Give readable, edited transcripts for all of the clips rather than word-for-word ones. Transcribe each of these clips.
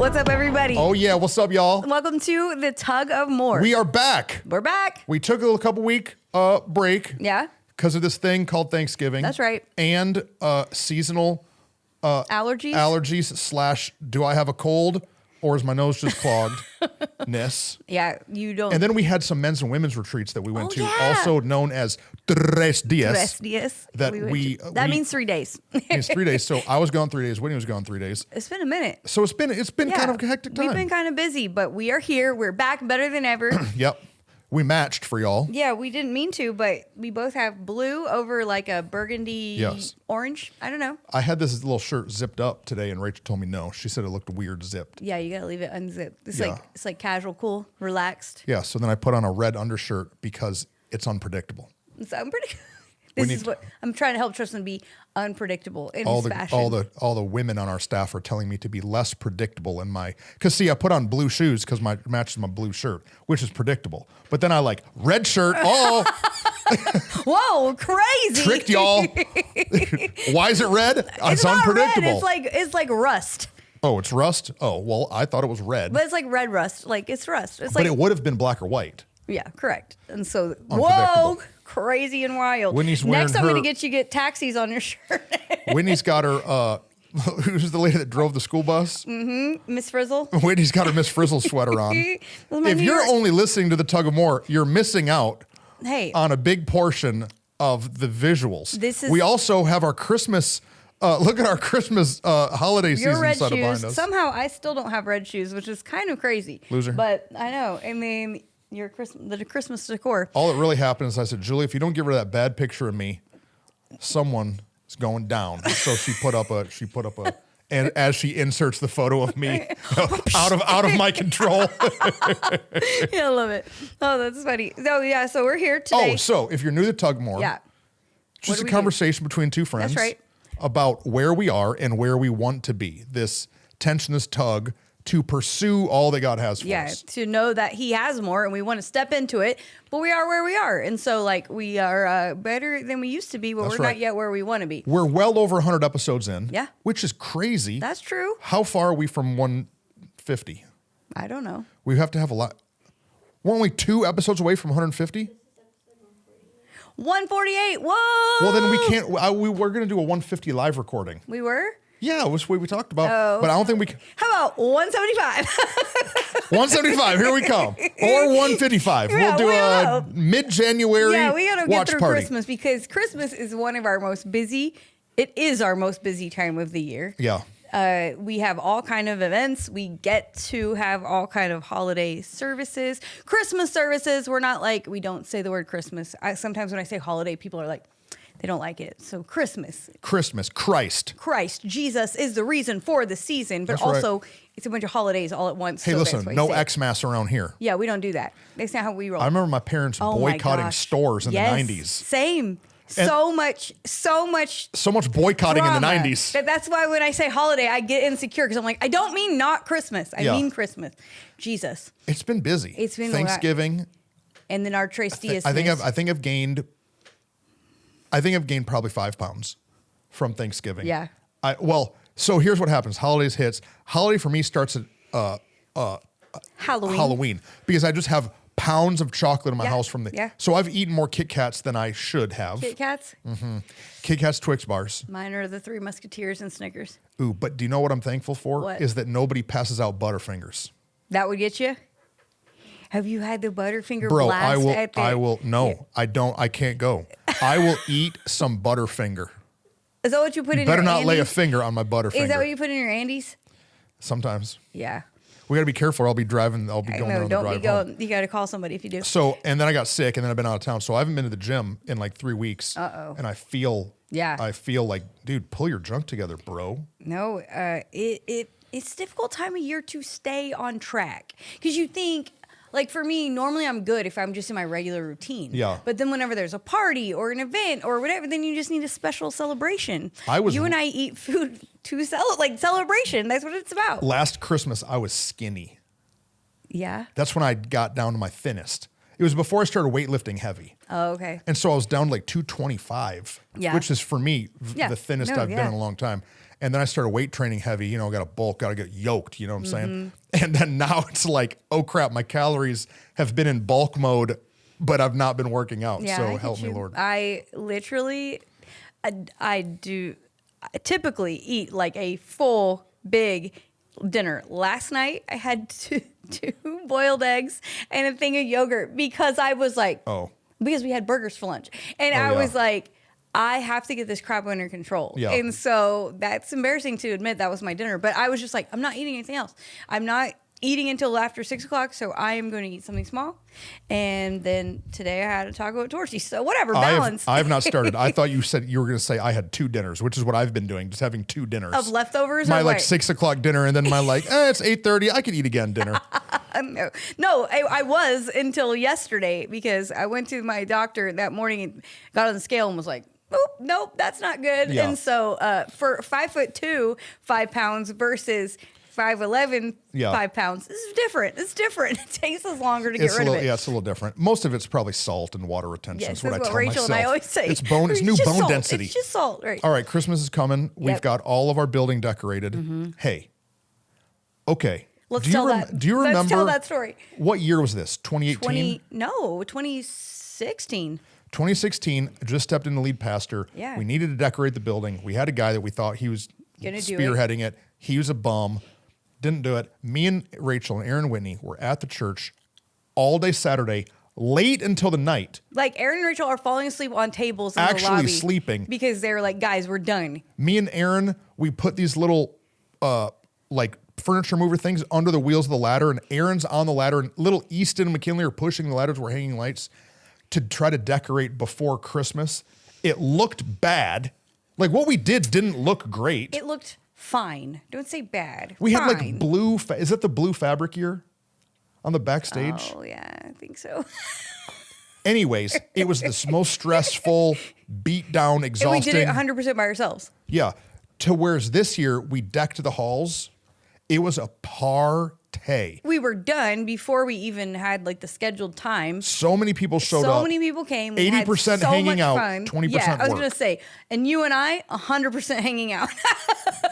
What's up, everybody? Oh, yeah. What's up, y'all? Welcome to the Tug of More. We are back. We're back. We took a couple week break. Yeah. Because of this thing called Thanksgiving. That's right. And seasonal allergies / do I have a cold or is my nose just clogged? Yeah, you don't. And then we had some men's and women's retreats that we went to, yeah. also known as Tres Dias. Tres dias. That That means 3 days. It's 3 days. So I was gone 3 days. Whitney was gone 3 days. It's been a minute. So it's been kind of a hectic time. We've been kind of busy, but we are here. We're back better than ever. Yep. We matched for y'all. Yeah, we didn't mean to, but we both have blue over like a burgundy orange. I don't know. I had this little shirt zipped up today, and Rachel told me no. She said it looked weird zipped. Yeah, you gotta leave it unzipped. It's Yeah. like casual, cool, relaxed. Yeah, so then I put on a red undershirt because it's unpredictable. It's unpredictable. This is what I'm trying to help Tristan be unpredictable in his fashion. All the women on our staff are telling me to be less predictable in my, because see, I put on blue shoes because my matches my blue shirt, which is predictable. But then I like red shirt. Oh, whoa, crazy! Tricked y'all. Why is it red? It's unpredictable. Not red. It's like rust. Oh, it's rust. Oh, well, I thought it was red. But it's like red rust. Like it's rust. It's but like it would have been black or white. Yeah, correct. And so, whoa, crazy and wild. Whitney's wearing Next, I'm going to get taxis on your shirt. Whitney's got her, who's the lady that drove the school bus? Mm-hmm. Miss Frizzle. Whitney's got her Miss Frizzle sweater on. If you're only listening to the Tug of More, you're missing out on a big portion of the visuals. We also have our Christmas. Look at our Christmas holiday season red set up behind shoes. us. Somehow, I still don't have red shoes, which is kind of crazy. Loser. But I know. I mean, the Christmas decor. All that really happened is I said, Julie, if you don't get rid of that bad picture of me, someone is going down. So she put up a, and as she inserts the photo of me out of my control. Yeah, I love it. Oh, that's funny. So yeah, so we're here today. Oh, so if you're new to Tugmore, just a conversation between two friends. That's right. About where we are and where we want to be. This tensionless tug to pursue all that God has for us. To know that He has more and we want to step into it, but we are where we are. And so, like, we are better than we used to be, but we're not yet where we want to be. We're well over 100 episodes in. Yeah. Which is crazy. That's true. How far are we from 150? I don't know. We have to have a lot. We're only 2 episodes away from 150? 148. Whoa. Well, then we can't. We were going to do a 150 live recording. We were? Yeah, it was what we talked about. But I don't think we can. How about 175? 175, here we come. Or 155. We'll do a mid-January watch party. We got to get through Christmas because Christmas is one of our most busy. It is our most busy time of the year. Yeah. We have all kind of events. We get to have all kind of holiday services, Christmas services. We're not like, we don't say the word Christmas. Sometimes when I say holiday, people are like, they don't like it. So Christmas, Christ, Jesus is the reason for the season, but also it's a bunch of holidays all at once. Hey, so listen, no Xmas around here. Yeah, we don't do that. That's not how we roll. I remember my parents boycotting stores in the 90s. Same. So much boycotting in the 90s. That's why when I say holiday, I get insecure because I'm like, I don't mean not Christmas. I mean Christmas. Jesus. It's been busy. It's been Thanksgiving. And then our Tres Dias. I think I've gained probably 5 pounds from Thanksgiving. Yeah. So here's what happens. Holidays hits. Holiday for me starts at Halloween because I just have pounds of chocolate in my house from so I've eaten more Kit Kats than I should have. Kit Kats? Mm-hmm. Kit Kats, Twix bars. Mine are the Three Musketeers and Snickers. Ooh, but do you know what I'm thankful for? What? Is that nobody passes out Butterfingers. That would get you? Have you had the Butterfinger Bro, blast? I will. No, I don't. I can't go. I will eat some Butterfinger. Is that what you put in your Better not Andes? lay a finger on my Butterfinger. Is that what you put in your Andes? Sometimes. Yeah. We got to be careful. I'll be driving. I'll be going on the drive home. You got to call somebody if you do. So, and then I got sick, and then I've been out of town. So I haven't been to the gym in like 3 weeks. And I feel like, dude, pull your junk together, bro. No, it's a difficult time of year to stay on track because you think. Like for me, normally I'm good if I'm just in my regular routine. Yeah. But then whenever there's a party or an event or whatever, then you just need a special celebration. You and I eat food to celebration. That's what it's about. Last Christmas, I was skinny. Yeah. That's when I got down to my thinnest. It was before I started weightlifting heavy. Oh, okay. And so I was down to like 225, which is for me the thinnest I've been in a long time. And then I started weight training heavy, got to bulk, got to get yoked, you know what I'm saying? And then now it's like, oh crap, my calories have been in bulk mode, but I've not been working out. Yeah, so help me, Lord. I literally, I do typically eat like a full big dinner. Last night I had two boiled eggs and a thing of yogurt because I was like, because we had burgers for lunch. And I was like, I have to get this crap under control. Yeah. And so that's embarrassing to admit that was my dinner. But I was just like, I'm not eating anything else. I'm not eating until after 6 o'clock. So I am going to eat something small. And then today I had a taco at Torchy's. So whatever, balance. I have not started. I thought you said you were going to say I had 2 dinners, which is what I've been doing, just having 2 dinners. Of leftovers? My like 6 o'clock dinner and then my like, it's 8:30. I could eat again dinner. No, I was until yesterday because I went to my doctor that morning and got on the scale and was like, nope, that's not good. Yeah. And so for 5'2", 5 pounds versus 5'11", 5 pounds, this is different. It's different. It takes us longer to get rid of it. Yeah, it's a little different. Most of it's probably salt and water retention. Yes, that's what I tell Rachel myself. And I always say. It's new bone salt. density. It's just salt, right? All right, Christmas is coming. We've got all of our building decorated. Hey, okay. Let's tell that. Do you remember? Let's tell that story. What year was this? 2018? 2016. 2016, just stepped in the lead pastor. Yeah. We needed to decorate the building. We had a guy that we thought he was spearheading it. He was a bum. Didn't do it. Me and Rachel and Aaron Whitney were at the church all day Saturday, late until the night. Like Aaron and Rachel are falling asleep on tables in the lobby. Actually sleeping. Because they were like, guys, we're done. Me and Aaron, we put these little like furniture mover things under the wheels of the ladder, and Aaron's on the ladder, and little Easton and McKinley are pushing the ladders. We're hanging lights to try to decorate before Christmas. It looked bad. Like what we did didn't look great. It looked fine. Don't say bad. We had like blue. Is that the blue fabric year on the backstage? Oh yeah, I think so. Anyways, it was the most stressful, beat down, exhausting. And we did it 100% by ourselves. Yeah. To whereas this year we decked the halls. It was a party. We were done before we even had like the scheduled time. So many people showed up. So many people came. 80% hanging out, 20% Yeah, I was work. going to say, and you and I, 100% hanging out.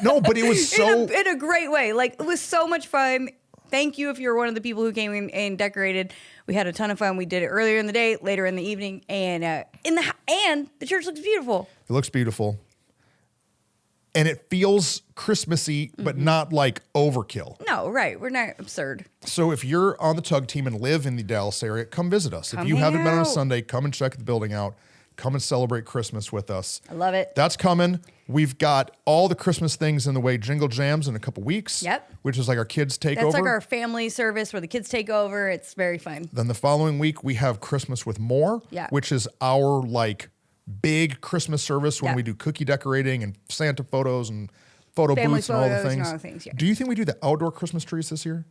No, but it was so... in a great way. Like, it was so much fun. Thank you if you're one of the people who came in and decorated. We had a ton of fun. We did it earlier in the day, later in the evening, and the church looks beautiful. It looks beautiful. And it feels Christmassy, but not like overkill. No, right. We're not absurd. So if you're on the Tug team and live in the Dallas area, come visit us. If you haven't been on a Sunday, come and check the building out. Come and celebrate Christmas with us. I love it. That's coming. We've got all the Christmas things in the way. Jingle Jams in a couple weeks. Yep. Which is like our kids take over. That's over. like our family service where the kids take over. It's very fun. Then the following week, we have Christmas with More, which is our like big Christmas service when we do cookie decorating and Santa photos and photo booths and all the things. Do you think we do the outdoor Christmas trees this year?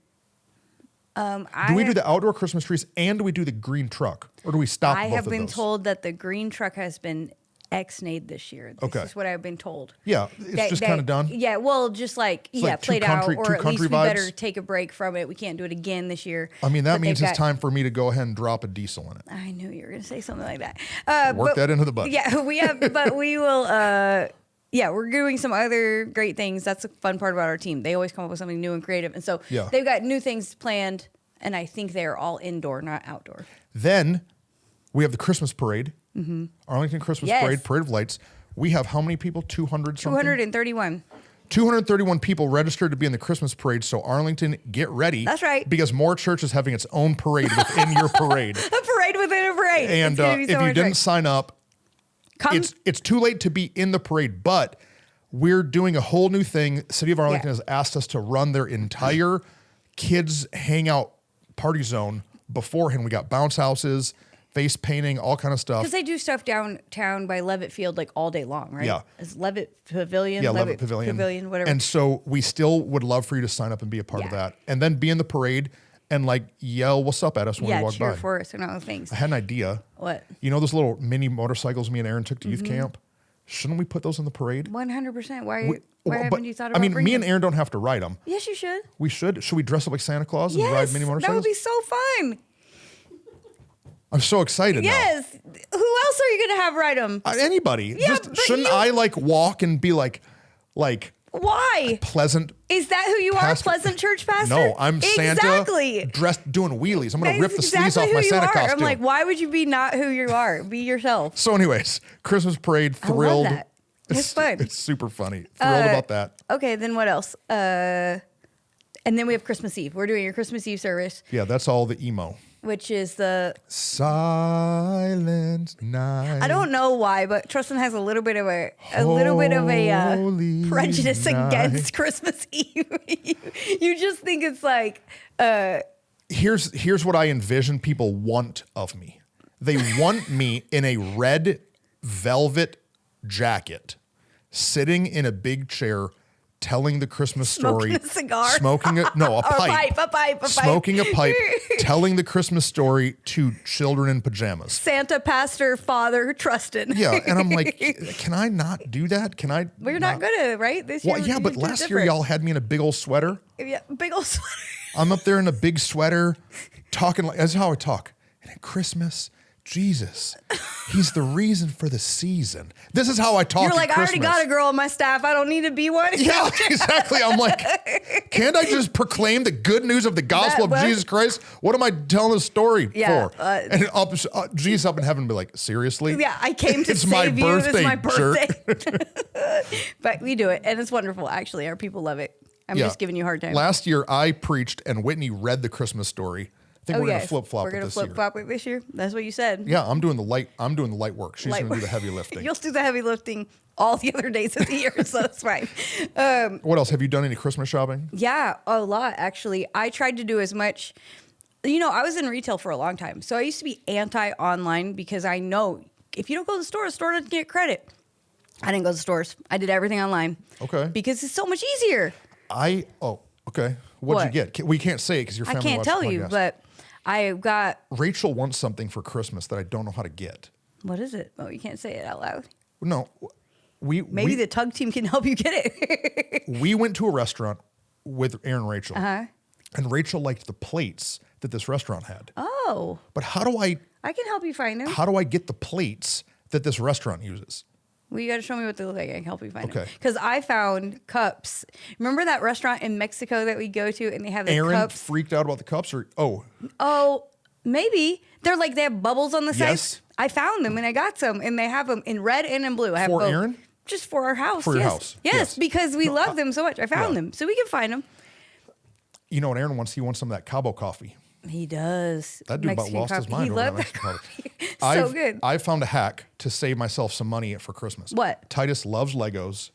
Do we do the outdoor Christmas trees and do we do the green truck, or do we stop both of those? I have been told that the green truck has been X-nayed this year. This is what I've been told. Yeah, it's just kind of done. Yeah, well, just like played out, or at least we better take a break from it. We can't do it again this year. I mean, that means it's time for me to go ahead and drop a diesel in it. I knew you were going to say something like that. Work that into the budget. Yeah, we have, but we will. We're doing some other great things. That's the fun part about our team. They always come up with something new and creative, and so they've got new things planned. And I think they're all indoor, not outdoor. Then we have the Christmas parade. Arlington Christmas Parade, Parade of Lights. We have how many people? 200 something? 231. 231 people registered to be in the Christmas parade. So Arlington, get ready. That's right. Because More Church is having its own parade within your parade. A parade within a parade. And if you didn't sign up, it's too late to be in the parade. But we're doing a whole new thing. City of Arlington has asked us to run their entire kids hangout party zone beforehand. We got bounce houses, face painting, all kind of stuff. Because they do stuff downtown by Levitt Field like all day long, right? Yeah. Is Levitt Pavilion? Yeah, Levitt Pavilion, whatever. And so we still would love for you to sign up and be a part of that. And then be in the parade and like yell what's up at us when we walk by. Yeah, cheer for us and all the things. I had an idea. What? You know those little mini motorcycles me and Aaron took to youth camp? Shouldn't we put those in the parade? 100%. Why haven't you thought about bringing me and Aaron don't have to ride them. Yes, you should. We should. Should we dress up like Santa Claus and ride mini motorcycles? That would be so fun. I'm so excited now. Yes. Who else are you going to have ride them? Anybody. Yeah, shouldn't I like walk and be like Why? Pleasant. Is that who you are? Pleasant church pastor? No, I'm Santa dressed doing wheelies. I'm going to rip the sleeves off my Santa costume. I'm like, why would you be not who you are? Be yourself. So anyways, Christmas parade, thrilled. I love that. It's fun. It's super funny. Thrilled about that. Okay, then what else? And then we have Christmas Eve. We're doing your Christmas Eve service. Yeah, that's all the emo. Which is the Silent Night. I don't know why, but Tristan has a little bit of a prejudice against Christmas Eve. you just think it's like here's what I envision people want of me. They want me in a red velvet jacket, sitting in a big chair, telling the Christmas story, smoking a cigar, smoking a pipe, smoking a pipe, telling the Christmas story to children in pajamas. Santa, pastor, father, Tristan. Yeah, and I'm like, can I not do that? Can I? Well, you're not gonna, right? This year. Well, yeah, but last year y'all had me in a big old sweater. Yeah, big old sweater. I'm up there in a big sweater, talking like that's how I talk. And at Christmas, Jesus, he's the reason for the season. This is how I talk. You're like, I already got a girl on my staff. I don't need to be one. Yeah, exactly. I'm like, can't I just proclaim the good news of the gospel of Jesus Christ? What am I telling the story for? And Jesus up in heaven be like, seriously? Yeah, I came to save you. It's my birthday. But we do it, and it's wonderful. Actually, our people love it. I'm just giving you a hard time. Last year, I preached, and Whitney read the Christmas story. I think we're going to flip-flop it this year. We're going to flip-flop it this year? That's what you said. Yeah, I'm doing the light work. She's going to do the heavy lifting. You'll do the heavy lifting all the other days of the year, so that's fine. What else? Have you done any Christmas shopping? Yeah, a lot, actually. I tried to do as much. You know, I was in retail for a long time, so I used to be anti-online because I know if you don't go to the store doesn't get credit. I didn't go to the stores. I did everything online. Okay. Because it's so much easier. Okay. What'd you get? We can't say it because your family I can't tell you, but I got... Rachel wants something for Christmas that I don't know how to get. What is it? Oh, you can't say it out loud. No. Maybe the tug team can help you get it. We went to a restaurant with Aaron and Rachel. Uh-huh. And Rachel liked the plates that this restaurant had. Oh. But how do I can help you find them. How do I get the plates that this restaurant uses? Well, you got to show me what they look like. I can help you find them. Because I found cups. Remember that restaurant in Mexico that we go to and they have the cups? Aaron freaked out about the cups? Oh, maybe. They have bubbles on the sides. I found them and I got some. And they have them in red and in blue. I have for both. Aaron? Just for our house. For your house. Yes, because we love them so much. I found them. So we can find them. You know what Aaron wants? He wants some of that Cabo coffee. He does. That dude about lost his mind. He loved that coffee. So good. I found a hack to save myself some money for Christmas. What? Titus loves Legos.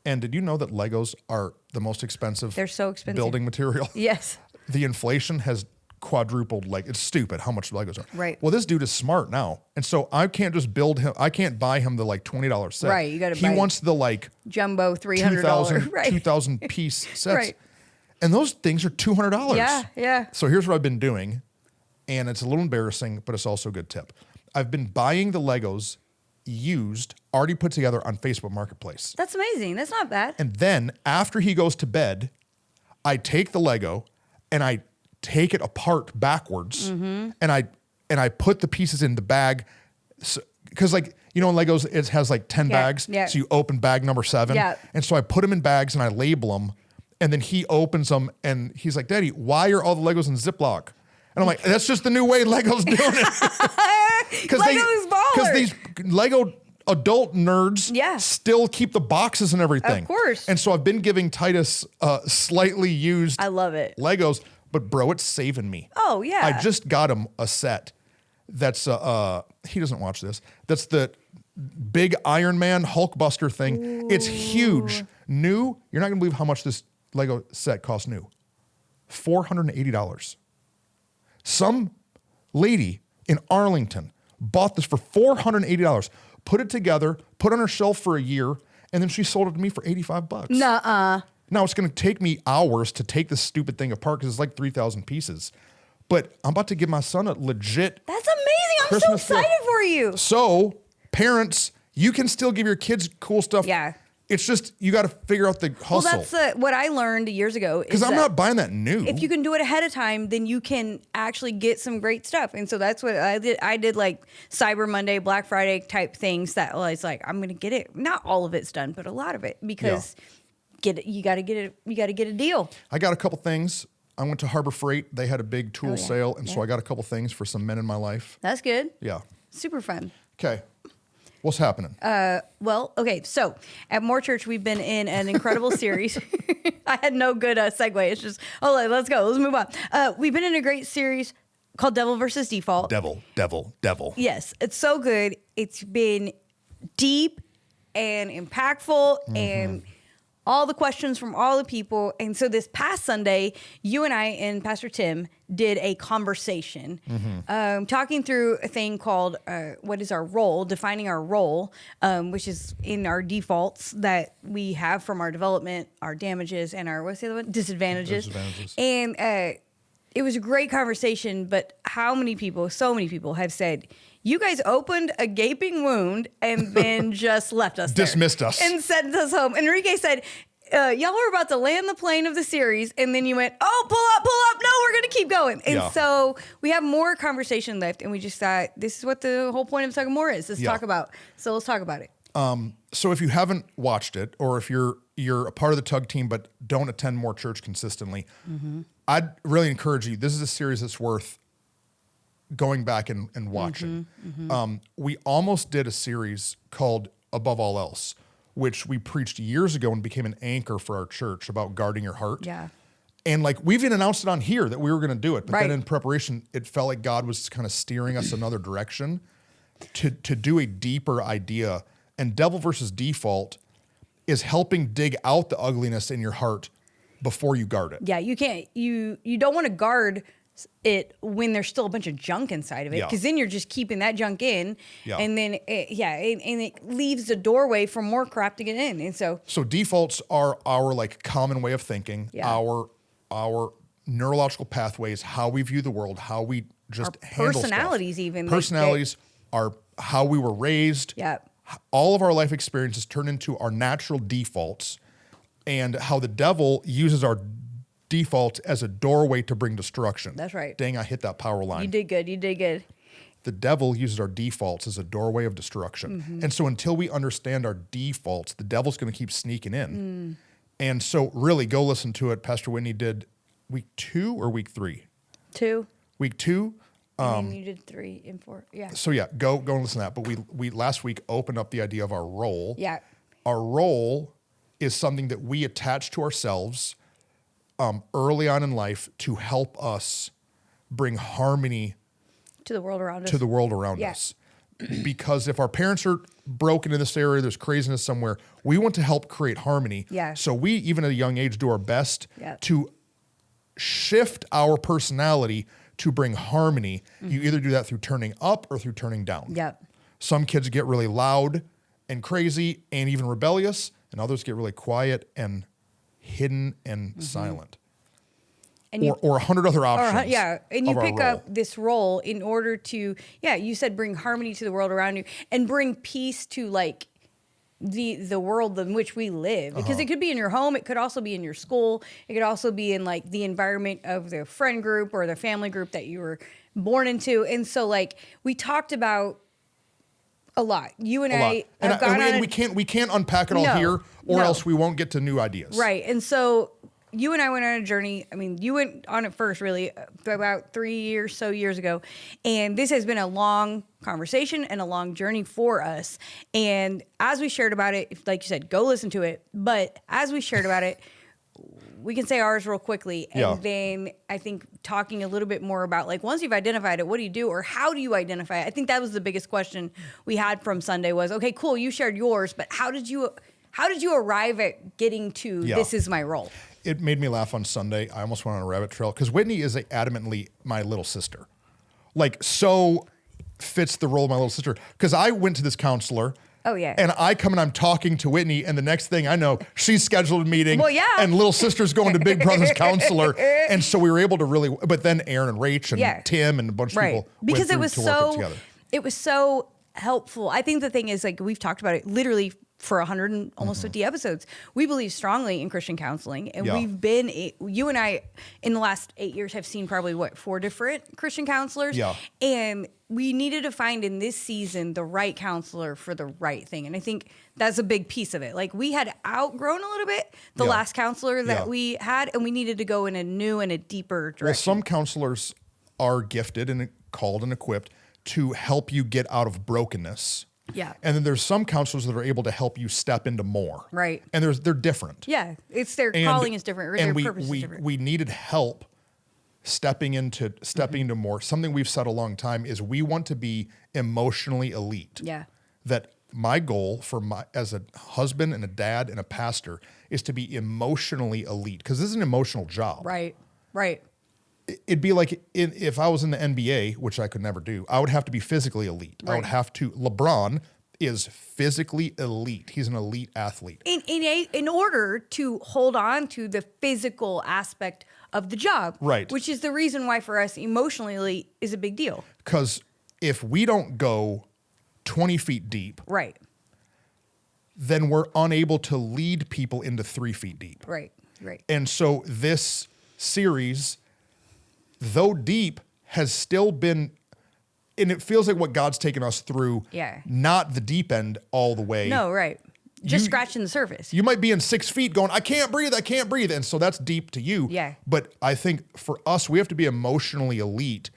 And did you know that Legos are the most expensive? They're so expensive. Building material? Yes. The inflation has quadrupled. Like, it's stupid how much Legos are. Right. Well, this dude is smart now. And so I can't just build him. I can't buy him the like $20 set. Right. You got to buy. He wants the like jumbo $300. Right. 2,000 piece sets. Right. And those things are $200. Yeah. So here's what I've been doing. And it's a little embarrassing, but it's also a good tip. I've been buying the Legos used, already put together on Facebook Marketplace. That's amazing. That's not bad. And then after he goes to bed, I take the Lego and I take it apart backwards, and I put the pieces in the bag. Because like, you know, in Legos, it has like 10 bags. Yeah. So you open bag number 7. Yeah. And so I put them in bags and I label them. And then he opens them and he's like, Daddy, why are all the Legos in Ziploc? And I'm like, that's just the new way Lego's doing it. Because these Lego adult nerds still keep the boxes and everything. Of course. And so I've been giving Titus slightly used I love it. Legos, but bro, it's saving me. Oh, yeah. I just got him a set that's, he doesn't watch this, that's the big Iron Man Hulkbuster thing. Ooh. It's huge. New, you're not going to believe how much this Lego set costs new. $480. Some lady in Arlington bought this for $480, put it together, put it on her shelf for a year, and then she sold it to me for $85. Nuh-uh. Now it's going to take me hours to take this stupid thing apart because it's like 3,000 pieces. But I'm about to give my son a legit That's amazing. I'm so excited for you. So parents, you can still give your kids cool stuff. Yeah. It's just, you got to figure out the hustle. Well, that's what I learned years ago. Because I'm not buying that new. If you can do it ahead of time, then you can actually get some great stuff. And so that's what I did. I did like Cyber Monday, Black Friday type things that was like, I'm going to get it. Not all of it's done, but a lot of it. Because You got to get a deal. I got a couple things. I went to Harbor Freight. They had a big tool sale, and so I got a couple things for some men in my life. That's good. Yeah. Super fun. Okay. What's happening? Well, okay. So at More Church, we've been in an incredible series. I had no good segue. It's just, let's go. Let's move on. We've been in a great series called Devil versus Default. Devil. Yes. It's so good. It's been deep and impactful and all the questions from all the people. And so this past Sunday, you and I and Pastor Tim did a conversation talking through a thing called what is our role, defining our role, which is in our defaults that we have from our development, our damages, and our, what's the other one? Disadvantages. And it was a great conversation, but so many people have said, you guys opened a gaping wound and then just left us there. Dismissed us. And sent us home. Enrique said, y'all were about to land the plane of the series, and then you went, oh, pull up. No, we're going to keep going. And so we have more conversation left, and we just thought, this is what the whole point of Tug of More is. Let's talk about it. So if you haven't watched it, or if you're a part of the Tug team but don't attend More Church consistently, I'd really encourage you. This is a series that's worth going back and watching. We almost did a series called Above All Else, which we preached years ago and became an anchor for our church about guarding your heart. Yeah. And like we've even announced it on here that we were going to do it, but then in preparation, it felt like God was kind of steering us another direction to do a deeper idea. And Devil versus Default is helping dig out the ugliness in your heart before you guard it. Yeah, you can't. You don't want to guard it when there's still a bunch of junk inside of it, because then you're just keeping that junk in, and then it leaves the doorway for more crap to get in. And so defaults are our like common way of thinking, our neurological pathways, how we view the world, how we just handle personalities, stuff. even personalities are how we were raised. Yeah, all of our life experiences turn into our natural defaults, and how the devil uses our default as a doorway to bring destruction. That's right. Dang, I hit that power line. You did good. The devil uses our defaults as a doorway of destruction. And so until we understand our defaults, the devil's going to keep sneaking in. And so really go listen to it. Pastor Whitney did week 2 or week 3? 2. Week 2. And then you did 3 and 4. Yeah. So go and listen to that. But we last week opened up the idea of our role. Yeah. Our role is something that we attach to ourselves early on in life to help us bring harmony to the world around us. Because if our parents are broken in this area, there's craziness somewhere, we want to help create harmony. Yeah. So we, even at a young age, do our best to shift our personality to bring harmony. You either do that through turning up or through turning down. Some kids get really loud and crazy and even rebellious, and others get really quiet and hidden and silent. And or 100 other options. And you pick up this role in order to, you said bring harmony to the world around you and bring peace to like the world in which we live. Because it could be in your home, it could also be in your school, it could also be in like the environment of the friend group or the family group that you were born into. And so like we talked about a lot. You and I have gone on. We can't unpack it all here, or else we won't get to new ideas. Right. And so you and I went on a journey. I mean, you went on it first, really, about 3 or so years ago. And this has been a long conversation and a long journey for us. And as we shared about it, like you said, go listen to it. But as we shared about it, we can say ours real quickly. And then I think talking a little bit more about like, once you've identified it, what do you do? Or how do you identify it? I think that was the biggest question we had from Sunday was, okay, cool, you shared yours, but how did you arrive at getting to this is my role? It made me laugh on Sunday. I almost went on a rabbit trail because Whitney is adamantly my little sister. Like, so fits the role of my little sister. Because I went to this counselor. Oh, yeah. And I come and I'm talking to Whitney, and the next thing I know, she's scheduled a meeting. Well, yeah. And little sister's going to Big Brother's counselor. And so we were able to really, but then Aaron and Rach and Tim and a bunch of people because went through to work it together. It was so helpful. I think the thing is, like, we've talked about it literally for 100 and almost 50 episodes. We believe strongly in Christian counseling, and we've been, you and I, in the last 8 years, have seen probably 4 different Christian counselors. Yeah. And we needed to find in this season the right counselor for the right thing. And I think that's a big piece of it. Like, we had outgrown a little bit the last counselor that we had, and we needed to go in a new and a deeper direction. Well, some counselors are gifted and called and equipped to help you get out of brokenness. Yeah. And then there's some counselors that are able to help you step into more. Right. And they're different. Yeah. It's their calling is different, or their purpose is different. We needed help stepping into more. Something we've said a long time is we want to be emotionally elite. Yeah. That my goal as a husband and a dad and a pastor is to be emotionally elite, because this is an emotional job. Right. Right. It'd be like if I was in the NBA, which I could never do, I would have to be physically elite. Right. I would have to. LeBron is physically elite. He's an elite athlete. In order to hold on to the physical aspect of the job. Right. Which is the reason why for us emotionally elite is a big deal. Because if we don't go 20 feet deep. Right. Then we're unable to lead people into 3 feet deep. Right. Right. And so this series, though deep, has still been, and it feels like what God's taken us through, not the deep end all the way. No, right. Just scratching the surface. You might be in 6 feet going, I can't breathe. And so that's deep to you. Yeah. But I think for us, we have to be emotionally elite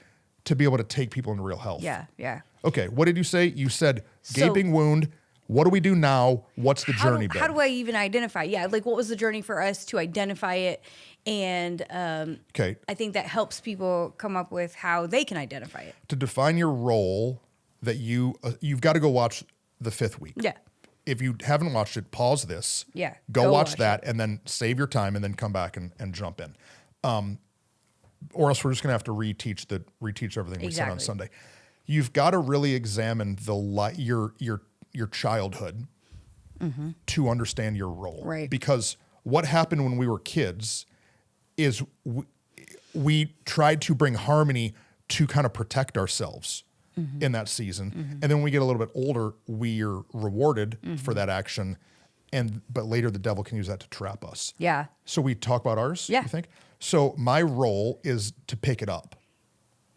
to be able to take people into real health. Yeah, yeah. Okay, what did you say? You said gaping wound. What do we do now? What's the journey been? How do I even identify? Yeah, like what was the journey for us to identify it? And I think that helps people come up with how they can identify it. To define your role, that you've got to go watch the 5th week. Yeah. If you haven't watched it, pause this. Yeah. Go watch that and then save your time and then come back and jump in. Or else we're just going to have to reteach everything we said on Sunday. You've got to really examine your childhood to understand your role. Right. Because what happened when we were kids is we tried to bring harmony to kind of protect ourselves in that season. And then when we get a little bit older, we're rewarded for that action. But later the devil can use that to trap us. Yeah. So we talk about ours, you think? So my role is to pick it up.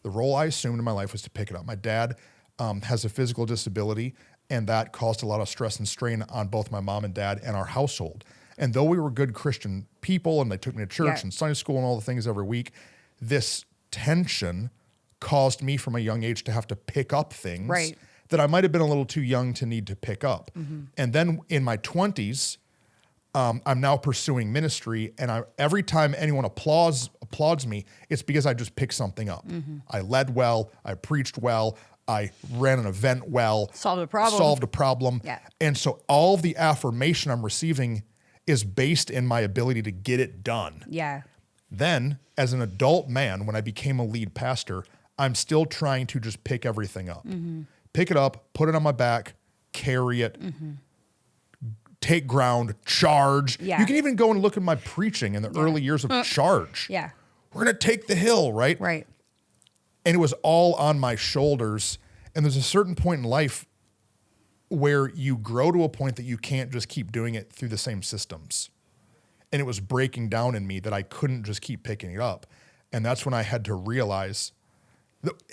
The role I assumed in my life was to pick it up. My dad has a physical disability, and that caused a lot of stress and strain on both my mom and dad and our household. And though we were good Christian people and they took me to church and Sunday school and all the things every week, this tension caused me from a young age to have to pick up things that I might have been a little too young to need to pick up. And then in my 20s, I'm now pursuing ministry, and every time anyone applauds me, it's because I just picked something up. I led well, I preached well, I ran an event well, solved a problem. Yeah. And so all of the affirmation I'm receiving is based in my ability to get it done. Yeah. Then, as an adult man, when I became a lead pastor, I'm still trying to just pick everything up. Pick it up, put it on my back, carry it, take ground, charge. Yeah. You can even go and look at my preaching in the early years of charge. Yeah. We're going to take the hill, right? Right. And it was all on my shoulders. And there's a certain point in life where you grow to a point that you can't just keep doing it through the same systems. And it was breaking down in me that I couldn't just keep picking it up. And that's when I had to realize,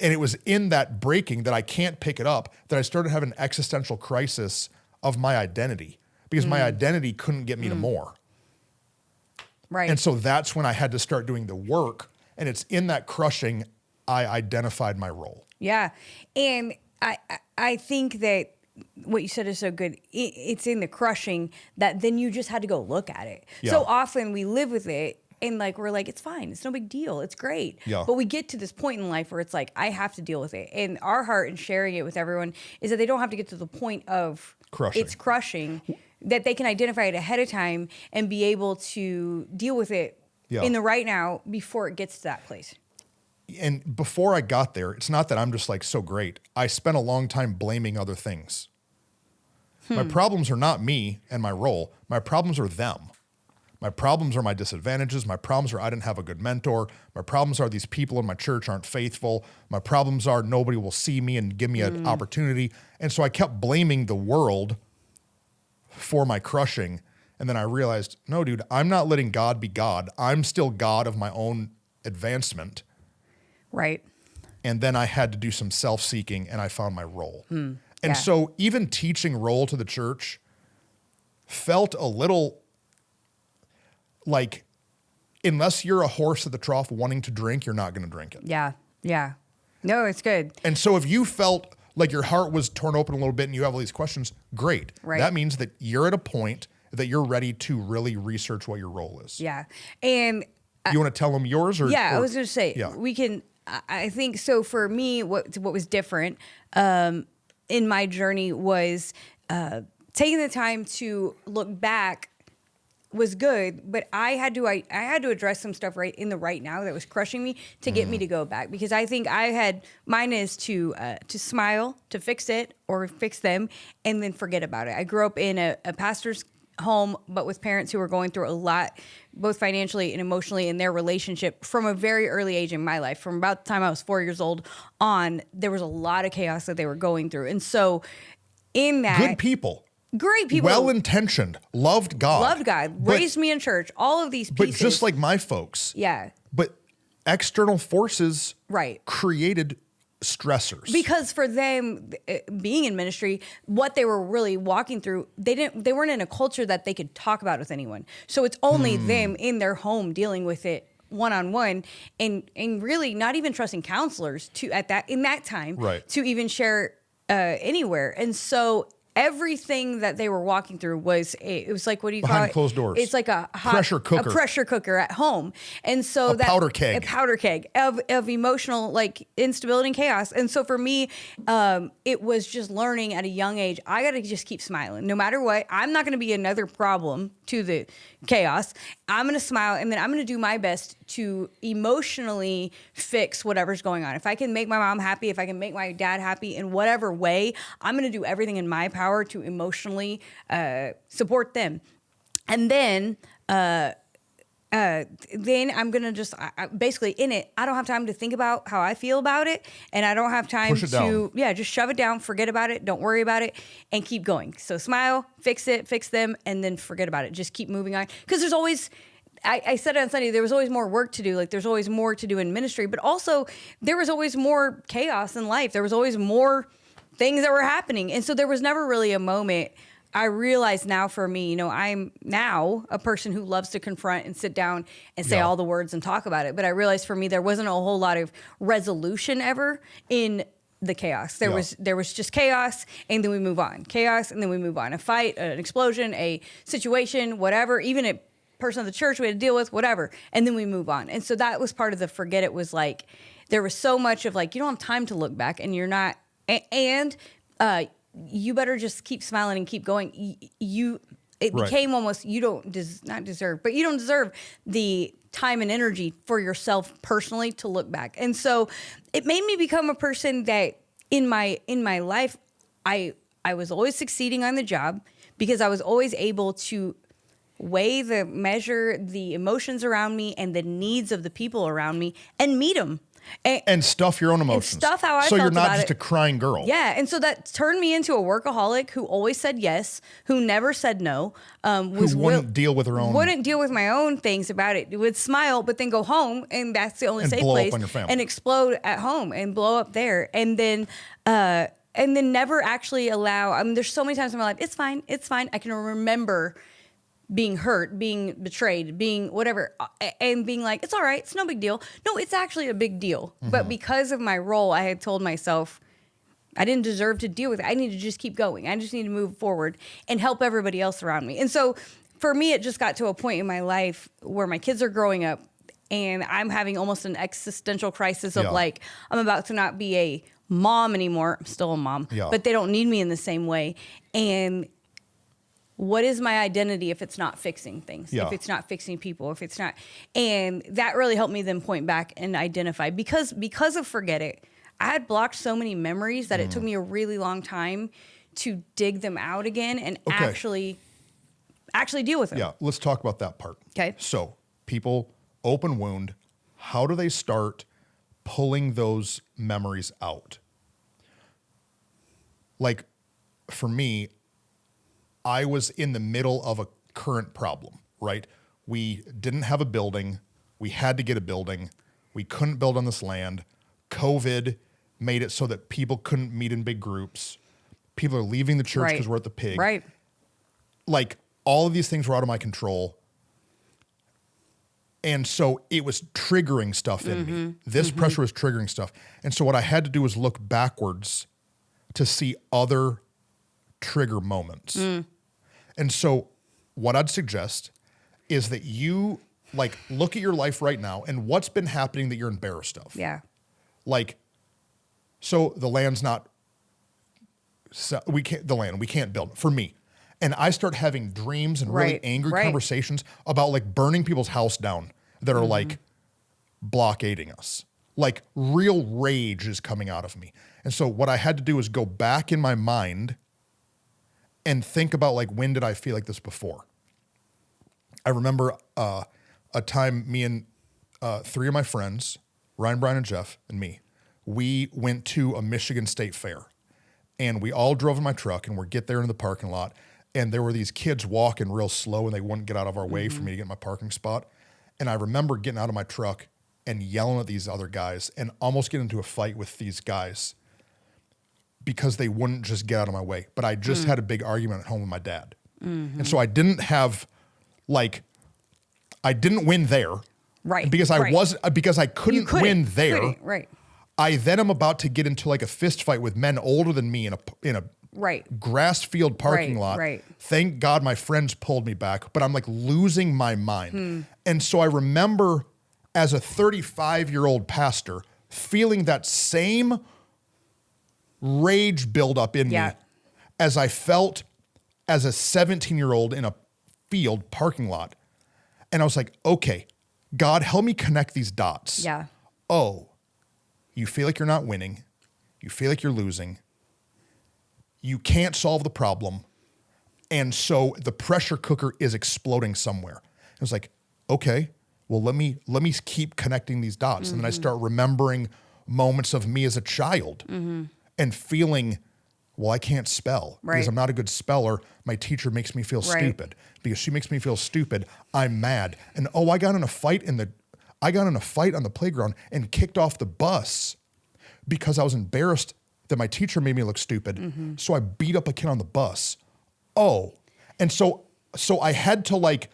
and it was in that breaking that I can't pick it up, that I started having an existential crisis of my identity, because my identity couldn't get me to more. Right. And so that's when I had to start doing the work. And it's in that crushing, I identified my role. Yeah. And I think that what you said is so good. It's in the crushing that then you just had to go look at it. Yeah. So often we live with it and we're like, it's fine. It's no big deal. It's great. Yeah. But we get to this point in life where it's like, I have to deal with it. And our heart in sharing it with everyone is that they don't have to get to the point of crushing, that they can identify it ahead of time and be able to deal with it in the right now before it gets to that place. And before I got there, it's not that I'm just so great. I spent a long time blaming other things. My problems are not me and my role. My problems are them. My problems are my disadvantages. My problems are I didn't have a good mentor. My problems are these people in my church aren't faithful. My problems are nobody will see me and give me an opportunity. And so I kept blaming the world for my crushing. And then I realized, no, dude, I'm not letting God be God. I'm still God of my own advancement. Right. And then I had to do some self-seeking, and I found my role. And so even teaching role to the church felt a little like, unless you're a horse at the trough wanting to drink, you're not going to drink it. Yeah. Yeah. No, it's good. And so if you felt like your heart was torn open a little bit and you have all these questions, great. Right. That means that you're at a point that you're ready to really research what your role is. Yeah. And you want to tell them yours? I was going to say, we can, I think, so for me, what was different in my journey was taking the time to look back was good, but I had to address some stuff right in the right now that was crushing me to get me to go back, because I think mine is to smile, to fix it or fix them, and then forget about it. I grew up in a pastor's home, but with parents who were going through a lot, both financially and emotionally in their relationship from a very early age in my life. From about the time I was 4 years old on, there was a lot of chaos that they were going through. And so in that, good people. Great people. Well-intentioned. Loved God. Raised me in church. All of these pieces. But just like my folks. Yeah. But external forces right. created stressors. Because for them, being in ministry, what they were really walking through, they weren't in a culture that they could talk about with anyone. So it's only them in their home dealing with it one-on-one, and really not even trusting counselors in that time to even share anywhere. And so everything that they were walking through was like, what do you call it? Behind closed doors. It's like a pressure cooker at home. And so a powder keg of emotional like instability and chaos. And so for me, it was just learning at a young age, I got to just keep smiling no matter what. I'm not going to be another problem to the chaos. I'm going to smile, and then I'm going to do my best to emotionally fix whatever's going on. If I can make my mom happy, if I can make my dad happy in whatever way, I'm going to do everything in my power to emotionally support them. And then I'm going to just basically in it, I don't have time to think about how I feel about it. And I don't have time to, just shove it down, forget about it, don't worry about it, and keep going. So smile, fix them, and then forget about it. Just keep moving on. Because there's always, I said it on Sunday, there was always more work to do. Like there's always more to do in ministry, but also there was always more chaos in life. There was always more things that were happening. And so there was never really a moment. I realize now for me, I'm now a person who loves to confront and sit down and say all the words and talk about it. But I realized for me, there wasn't a whole lot of resolution ever in the chaos. There was just chaos, and then we move on. Chaos, and then we move on. A fight, an explosion, a situation, whatever, even a person of the church we had to deal with, whatever. And then we move on. And so that was part of the forget it, was like, there was so much of like, you don't have time to look back, and you're not, you better just keep smiling and keep going. It became almost, you don't deserve the time and energy for yourself personally to look back. And so it made me become a person that in my life, I was always succeeding on the job because I was always able to measure the emotions around me and the needs of the people around me and meet them. And stuff your own emotions. And stuff how I felt so you're not about just it. A crying girl. Yeah. And so that turned me into a workaholic who always said yes, who never said no. Who wouldn't deal with her own. Wouldn't deal with my own things about it. Would smile, but then go home, and that's the only safe place. On your family. And explode at home and blow up there. And then never actually allow, there's so many times in my life, it's fine. I can remember being hurt, being betrayed, being whatever, and being like, it's all right, it's no big deal. No, it's actually a big deal. Mm-hmm. But because of my role, I had told myself I didn't deserve to deal with it. I need to just keep going. I just need to move forward and help everybody else around me. And so for me, it just got to a point in my life where my kids are growing up, and I'm having almost an existential crisis of like, I'm about to not be a mom anymore. I'm still a mom, but they don't need me in the same way. And what is my identity if it's not fixing things, if it's not fixing people, if it's not, and that really helped me then point back and identify, because of Forget It, I had blocked so many memories that it took me a really long time to dig them out again and actually deal with them. Yeah, let's talk about that part. Okay. So people, open wound, how do they start pulling those memories out? Like for me, I was in the middle of a current problem, right? We didn't have a building. We had to get a building. We couldn't build on this land. COVID made it so that people couldn't meet in big groups. People are leaving the church because we're at the Pig. Right. Like, all of these things were out of my control. And so it was triggering stuff in me. This pressure was triggering stuff. And so what I had to do was look backwards to see other trigger moments. And so what I'd suggest is that you like look at your life right now and what's been happening that you're embarrassed of. Yeah. Like, so the land's not, so we can't build for me. And I start having dreams and really angry conversations about like burning people's house down that are like blockading us. Like real rage is coming out of me. And so what I had to do is go back in my mind and think about like, when did I feel like this before? I remember a time me and three of my friends, Ryan, Brian, and Jeff, and me, we went to a Michigan State Fair. And we all drove in my truck and we get there in the parking lot. And there were these kids walking real slow and they wouldn't get out of our way for me to get my parking spot. And I remember getting out of my truck and yelling at these other guys and almost getting into a fight with these guys because they wouldn't just get out of my way. But I just had a big argument at home with my dad. And so I didn't have I didn't win there. Right. Because I couldn't win there. Right. I then am about to get into like a fist fight with men older than me in a grass field parking lot. Right. Thank God my friends pulled me back, but I'm like losing my mind. And so I remember as a 35-year-old pastor feeling that same rage build up in me as I felt as a 17-year-old in a field parking lot. And I was like, okay, God, help me connect these dots. Yeah. Oh, you feel like you're not winning. You feel like you're losing. You can't solve the problem. And so the pressure cooker is exploding somewhere. It was like, okay, well, let me keep connecting these dots. And then I start remembering moments of me as a child and feeling, well, I can't spell because I'm not a good speller. My teacher makes me feel stupid. Because she makes me feel stupid, I'm mad. And I got in a fight on the playground and kicked off the bus because I was embarrassed that my teacher made me look stupid. So I beat up a kid on the bus. And so I had to like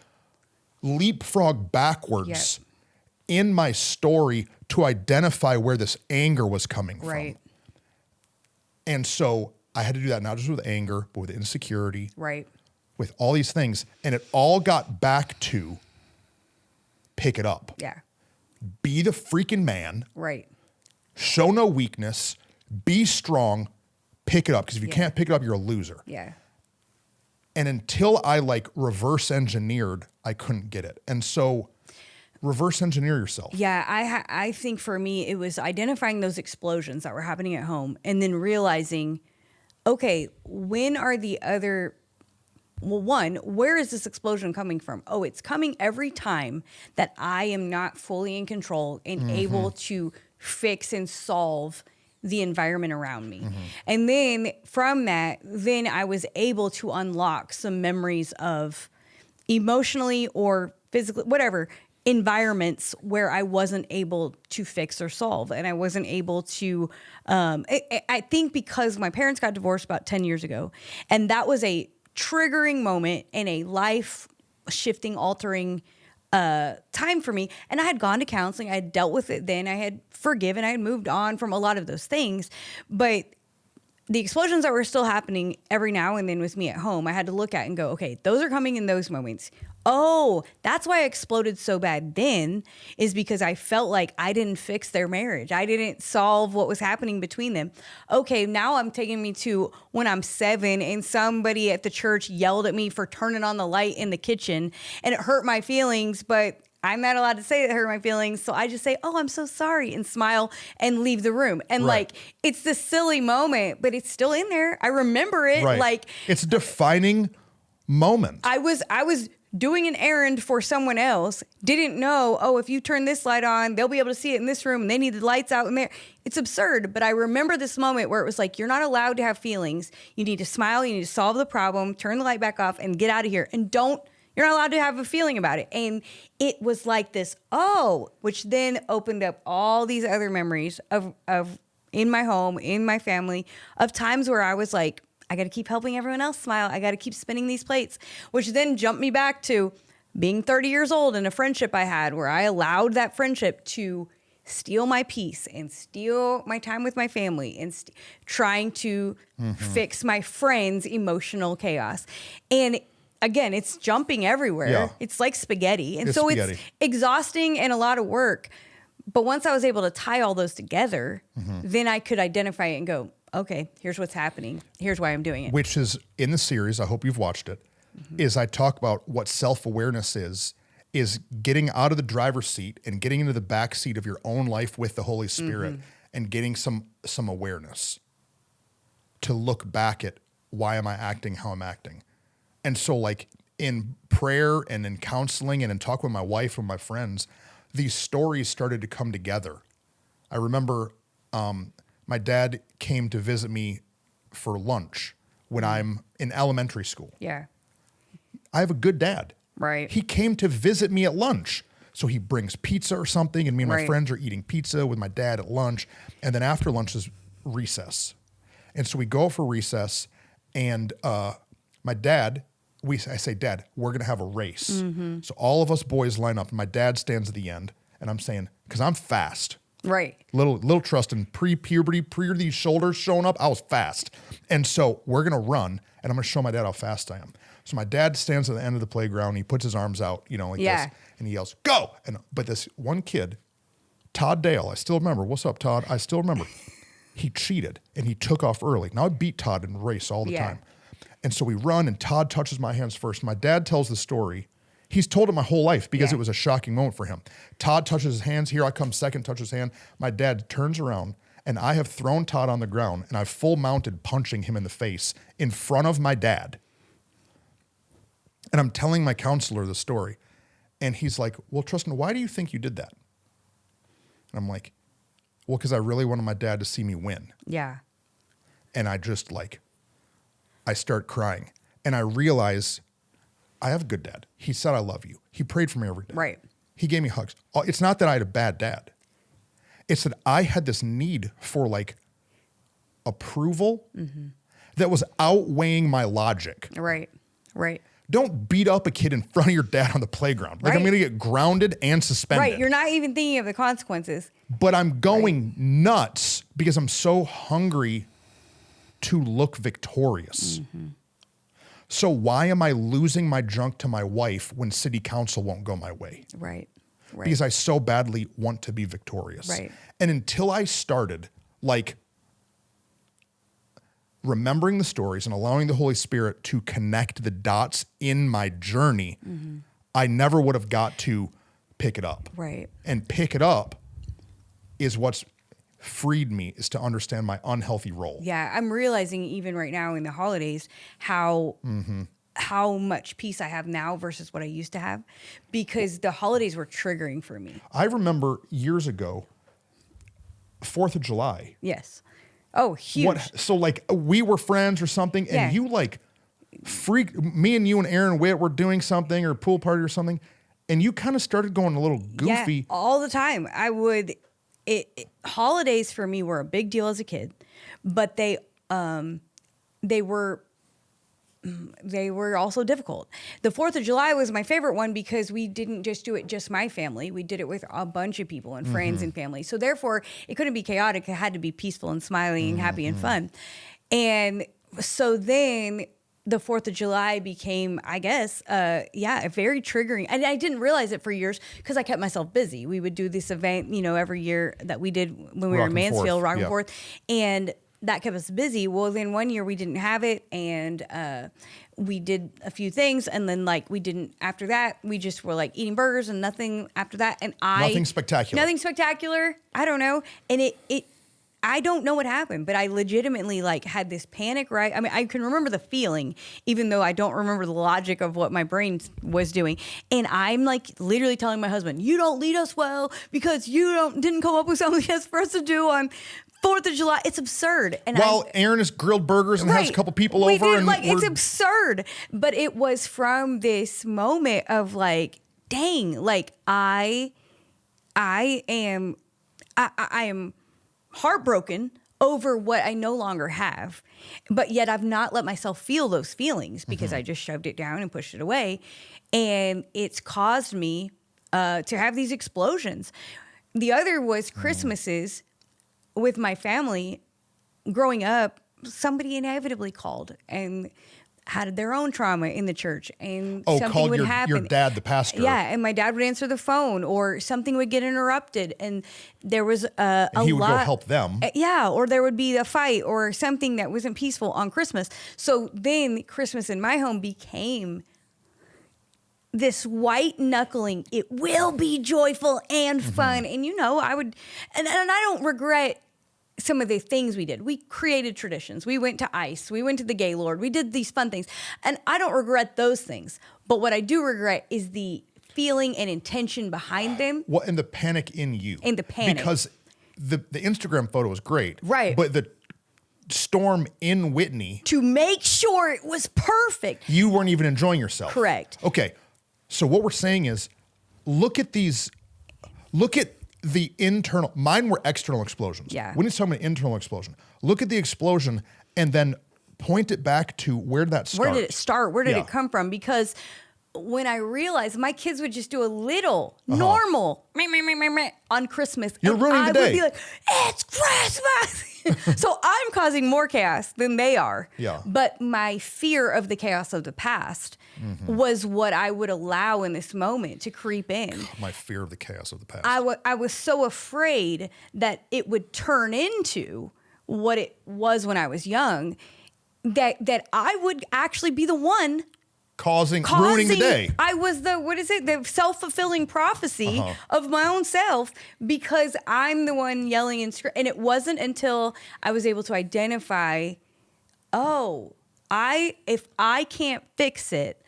leapfrog backwards in my story to identify where this anger was coming from. And so I had to do that not just with anger, but with insecurity. With all these things. And it all got back to pick it up. Yeah. Be the freaking man. Right. Show no weakness. Be strong. Pick it up. Because if you can't pick it up, you're a loser. Yeah. And until I like reverse engineered, I couldn't get it. And so reverse engineer yourself. Yeah. I think for me, it was identifying those explosions that were happening at home and then realizing, okay, when are the other... Well, one, where is this explosion coming from? Oh, it's coming every time that I am not fully in control and able to fix and solve the environment around me. And then from that, then I was able to unlock some memories of emotionally or physically, whatever, environments where I wasn't able to fix or solve. And I wasn't able to, I think because my parents got divorced about 10 years ago, and that was a triggering moment in a life shifting, altering time for me. And I had gone to counseling. I had dealt with it then. I had forgiven. I had moved on from a lot of those things. But the explosions that were still happening every now and then with me at home, I had to look at and go, okay, those are coming in those moments. Oh, that's why I exploded so bad then, is because I felt like I didn't fix their marriage. I didn't solve what was happening between them. Okay, now I'm taking me to when I'm 7 and somebody at the church yelled at me for turning on the light in the kitchen and it hurt my feelings, but I'm not allowed to say it hurt my feelings. So I just say, oh, I'm so sorry, and smile and leave the room. And like, it's this silly moment, but it's still in there. I remember it. Like, it's a defining moment. I was doing an errand for someone else, didn't know, oh, if you turn this light on, they'll be able to see it in this room and they need the lights out in there. It's absurd. But I remember this moment where it was like, you're not allowed to have feelings. You need to smile. You need to solve the problem, turn the light back off and get out of here. And you're not allowed to have a feeling about it. And it was like this, which then opened up all these other memories of in my home, in my family, of times where I was like, I got to keep helping everyone else smile. I got to keep spinning these plates, which then jumped me back to being 30 years old and a friendship I had where I allowed that friendship to steal my peace and steal my time with my family and trying to fix my friends' emotional chaos. And again, it's jumping everywhere. Yeah. It's like spaghetti. And it's exhausting and a lot of work. But once I was able to tie all those together, then I could identify it and go, okay, here's what's happening. Here's why I'm doing it. Which is in the series, I hope you've watched it, is I talk about what self-awareness is getting out of the driver's seat and getting into the back seat of your own life with the Holy Spirit and getting some awareness to look back at why am I acting how I'm acting. And so like in prayer and in counseling and in talk with my wife and my friends, these stories started to come together. I remember my dad came to visit me for lunch when I'm in elementary school. Yeah. I have a good dad. Right. He came to visit me at lunch. So he brings pizza or something, and me and my friends are eating pizza with my dad at lunch. And then after lunch is recess. And so we go for recess, and my dad, I say, Dad, we're going to have a race. So all of us boys line up, and my dad stands at the end, and I'm saying, because I'm fast. Right. Little trust in pre-puberty, these shoulders showing up, I was fast. And so we're going to run, and I'm going to show my dad how fast I am. So my dad stands at the end of the playground, he puts his arms out, like this, and he yells, go! But this one kid, Todd Dale, I still remember, what's up, Todd? I still remember. He cheated, and he took off early. Now I beat Todd in the race all the time. And so we run, and Todd touches my hands first. My dad tells the story. He's told it my whole life because it was a shocking moment for him. Todd touches his hands. Here I come second, touches his hand. My dad turns around, and I have thrown Todd on the ground, and I've full mounted punching him in the face in front of my dad. And I'm telling my counselor the story. And he's like, well, Tristan, why do you think you did that? And I'm like, well, because I really wanted my dad to see me win. Yeah. And I just I start crying. And I realize I have a good dad. He said, I love you. He prayed for me every day. Right. He gave me hugs. It's not that I had a bad dad. It's that I had this need for approval that was outweighing my logic. Right. Right. Don't beat up a kid in front of your dad on the playground. I'm going to get grounded and suspended. Right. You're not even thinking of the consequences. But I'm going nuts because I'm so hungry to look victorious. So why am I losing my junk to my wife when city council won't go my way? Right. Because I so badly want to be victorious. Right. And until I started remembering the stories and allowing the Holy Spirit to connect the dots in my journey, I never would have got to pick it up. Right. And pick it up is what's freed me, is to understand my unhealthy role. Yeah, I'm realizing even right now in the holidays how much peace I have now versus what I used to have, because the holidays were triggering for me. I remember years ago, 4th of July. Yes. Oh, huge. So we were friends or something, and you freaked me, and you and Aaron Witt were doing something or a pool party or something, and you kind of started going a little goofy. Yeah, all the time. I would. Holidays for me were a big deal as a kid, but they were also difficult. The 4th of July was my favorite one because we didn't just do it just my family. We did it with a bunch of people and friends and family. So therefore, it couldn't be chaotic. It had to be peaceful and smiling and happy and fun. And so then the 4th of July became, I guess, very triggering. And I didn't realize it for years because I kept myself busy. We would do this event, every year that we did when we were in Mansfield, Rock and Forth. And that kept us busy. Well, then one year we didn't have it, and we did a few things, and then we didn't. After that, we just were eating burgers and nothing after that. And nothing spectacular. Nothing spectacular. I don't know. And I don't know what happened, but I legitimately like had this panic, right? I mean, I can remember the feeling, even though I don't remember the logic of what my brain was doing. And I'm like literally telling my husband, you don't lead us well because you didn't come up with something else for us to do on 4th of July. It's absurd. And while Aaron has grilled burgers and has a couple people over. And it's absurd. But it was from this moment of like, dang, like I am heartbroken over what I no longer have, but yet I've not let myself feel those feelings because I just shoved it down and pushed it away. And it's caused me to have these explosions. The other was Christmases with my family. Growing up, somebody inevitably called and had their own trauma in the church, and something would happen. Your dad, the pastor. Yeah, and my dad would answer the phone, or something would get interrupted, and there was a he would go help them. Yeah, or there would be a fight or something that wasn't peaceful on Christmas. So then Christmas in my home became this white knuckling. It will be joyful and fun, and I would, and I don't regret some of the things we did. We created traditions. We went to ICE. We went to the Gaylord. We did these fun things. And I don't regret those things. But what I do regret is the feeling and intention behind them. Well, and the panic in you. And the panic. Because the Instagram photo was great. Right. But the storm in Whitney. To make sure it was perfect. You weren't even enjoying yourself. Correct. Okay. So what we're saying is, look at the internal, mine were external explosions. Yeah. When it's talking about an internal explosion, look at the explosion and then point it back to where did that start? Where did it start? Where did it come from? Because when I realized my kids would just do a little normal on Christmas. You're ruining the day. I would be like, it's Christmas. So I'm causing more chaos than they are. Yeah. But my fear of the chaos of the past was what I would allow in this moment to creep in. My fear of the chaos of the past. I was so afraid that it would turn into what it was when I was young, that I would actually be the one ruining the day. I was the self-fulfilling prophecy of my own self, because I'm the one yelling and screaming. And it wasn't until I was able to identify, if I can't fix it,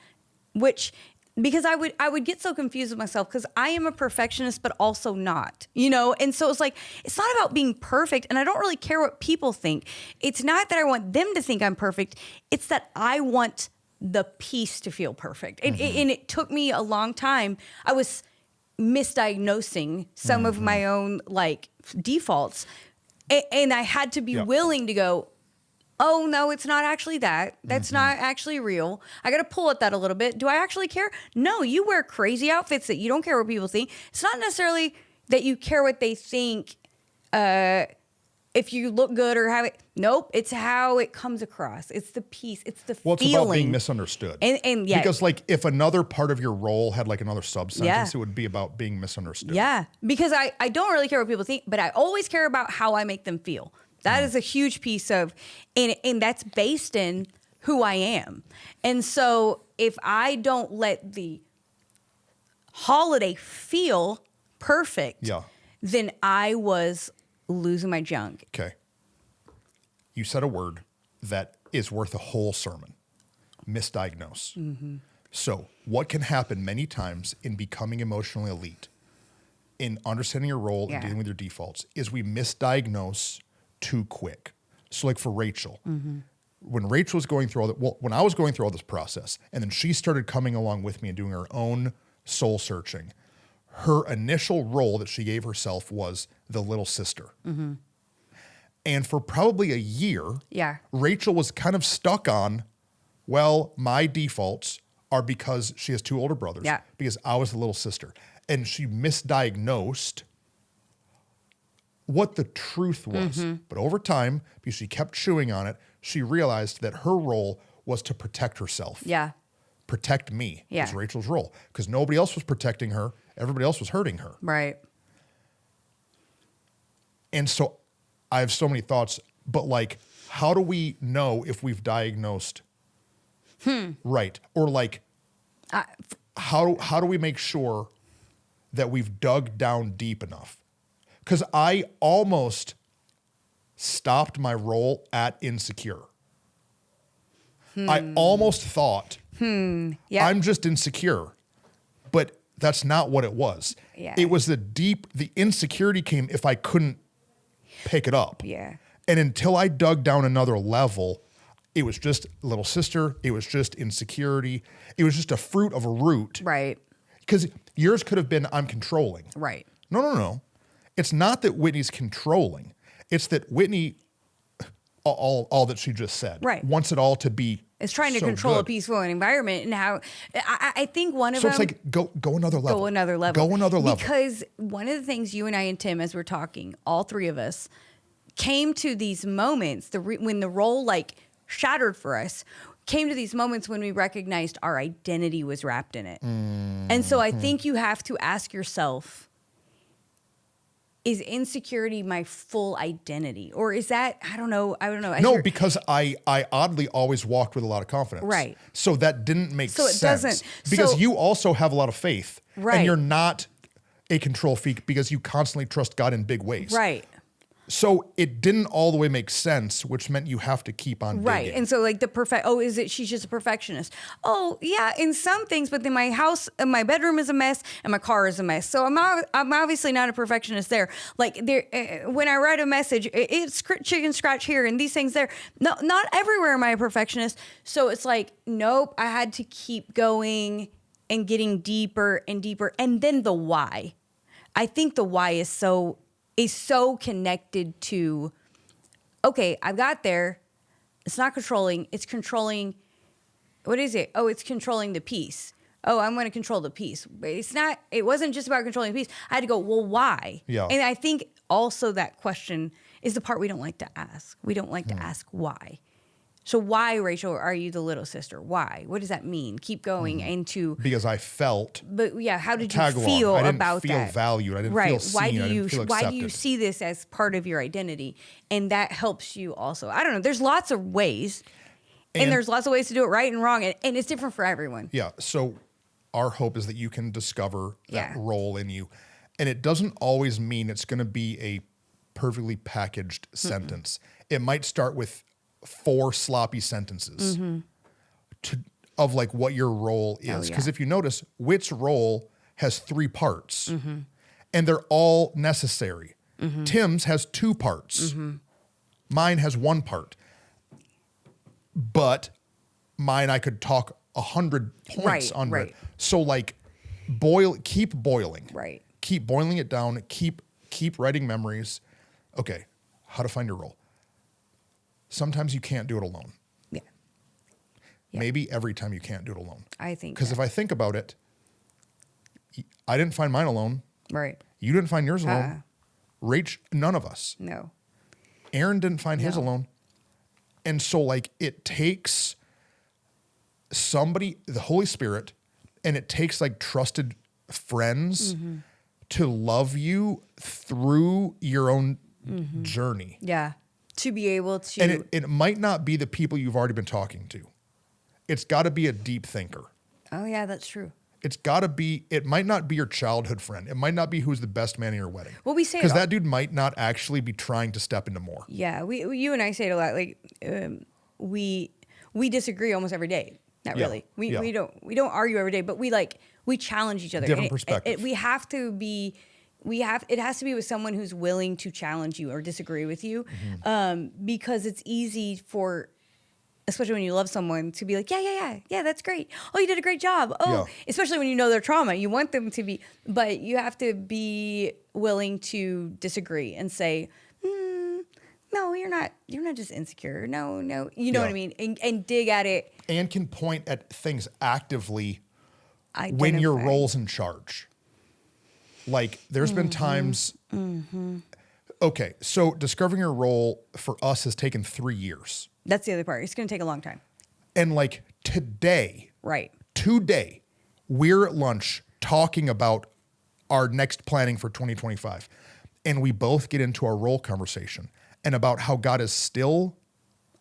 because I would get so confused with myself, because I am a perfectionist, but also not, And so it's like, it's not about being perfect. And I don't really care what people think. It's not that I want them to think I'm perfect. It's that I want the peace to feel perfect. And it took me a long time. I was misdiagnosing some of my own defaults. And I had to be willing to go, oh no, it's not actually that. That's not actually real. I got to pull at that a little bit. Do I actually care? No, you wear crazy outfits that you don't care what people think. It's not necessarily that you care what they think, if you look good or have it. Nope. It's how it comes across. It's the piece. It's the feeling. It's about being misunderstood. And yeah. Because if another part of your role had another sub-sentence, it would be about being misunderstood. Yeah. Because I don't really care what people think, but I always care about how I make them feel. That is a huge piece of, and that's based in who I am. And so if I don't let the holiday feel perfect, then I was losing my junk. Okay. You said a word that is worth a whole sermon. Misdiagnose. So what can happen many times in becoming emotionally elite, in understanding your role and dealing with your defaults, is we misdiagnose too quick. So for Rachel, when Rachel was going through when I was going through all this process, and then she started coming along with me and doing her own soul searching, her initial role that she gave herself was the little sister. And for probably a year, Rachel was kind of stuck on, my defaults are because she has two older brothers, because I was the little sister. And she misdiagnosed what the truth was. But over time, because she kept chewing on it, she realized that her role was to protect herself. Protect me was Rachel's role, because nobody else was protecting her. Everybody else was hurting her. Right. And so I have so many thoughts, but how do we know if we've diagnosed right? Or how do we make sure that we've dug down deep enough? Because I almost stopped my role at insecure. I almost thought I'm just insecure, but that's not what it was. Yeah. It was the insecurity came if I couldn't pick it up. Yeah. And until I dug down another level, it was just little sister. It was just insecurity. It was just a fruit of a root. Right. Because yours could have been, I'm controlling. Right. No. It's not that Whitney's controlling. It's that Whitney, all that she just said, wants it all to be. It's trying to control a peaceful environment, and how I think one of them. So it's like go another level. Go another level. Go another level. Because one of the things you and I and Tim, as we're talking, all three of us, came to these moments when the role like shattered for us. Came to these moments when we recognized our identity was wrapped in it. And so I think you have to ask yourself, is insecurity my full identity? Or is that, I don't know. No, because I oddly always walked with a lot of confidence. Right. So that didn't make sense. So it doesn't. Because you also have a lot of faith. Right. And you're not a control freak because you constantly trust God in big ways. Right. So it didn't all the way make sense, which meant you have to keep on digging. Right. And so like she's just a perfectionist. Oh yeah, in some things, but then my bedroom is a mess and my car is a mess. So I'm obviously not a perfectionist there. Like when I write a message, it's chicken scratch here and these things there. No, not everywhere am I a perfectionist. So it's like, nope, I had to keep going and getting deeper and deeper. And then the why. I think the why is so connected to, okay, I've got there. It's not controlling. It's controlling. What is it? Oh, it's controlling the peace. Oh, I'm going to control the peace. But it wasn't just about controlling the peace. I had to go, well, why? Yeah. And I think also that question is the part we don't like to ask. We don't like to ask why. So why, Rachel, are you the little sister? Why? What does that mean? Keep going into... Because I felt... But yeah, how did you feel about that? I didn't feel valued. I didn't feel seen. I didn't feel accepted. Why do you see this as part of your identity? And that helps you also. I don't know. There's lots of ways. And there's lots of ways to do it right and wrong. And it's different for everyone. Yeah. So our hope is that you can discover that role in you. And it doesn't always mean it's going to be a perfectly packaged sentence. It might start with 4 sloppy sentences of like what your role is. Because if you notice, Whit's role has 3 parts and they're all necessary. Tim's has 2 parts. Mine has 1 part. But mine, I could talk 100 points under it. So like keep boiling. Right. Keep boiling it down. Keep writing memories. Okay. How to find your role. Sometimes you can't do it alone. Yeah. Maybe every time you can't do it alone. I think. Because if I think about it, I didn't find mine alone. Right. You didn't find yours alone. Rach, none of us. No. Aaron didn't find his alone. And so like it takes somebody, the Holy Spirit, and it takes like trusted friends to love you through your own journey. Yeah. To be able to... And it might not be the people you've already been talking to. It's got to be a deep thinker. Oh, yeah, that's true. It's got to be... It might not be your childhood friend. It might not be who's the best man in your wedding. Well, we say... Because that dude might not actually be trying to step into more. Yeah, you and I say it a lot. Like, we disagree almost every day. Not really. We don't argue every day, but we challenge each other. Different perspective. We have to be... it has to be with someone who's willing to challenge you or disagree with you, because it's easy for, especially when you love someone, to be like, yeah, that's great. Oh, you did a great job. Oh, especially when you know their trauma, you want them to be, but you have to be willing to disagree and say, no, you're not just insecure. No, you know what I mean? And dig at it. And can point at things actively when your role's in charge. Like there's been times, okay, so discovering your role for us has taken 3 years. That's the other part. It's going to take a long time. And like today, right? Today, we're at lunch talking about our next planning for 2025. And we both get into our role conversation and about how God is still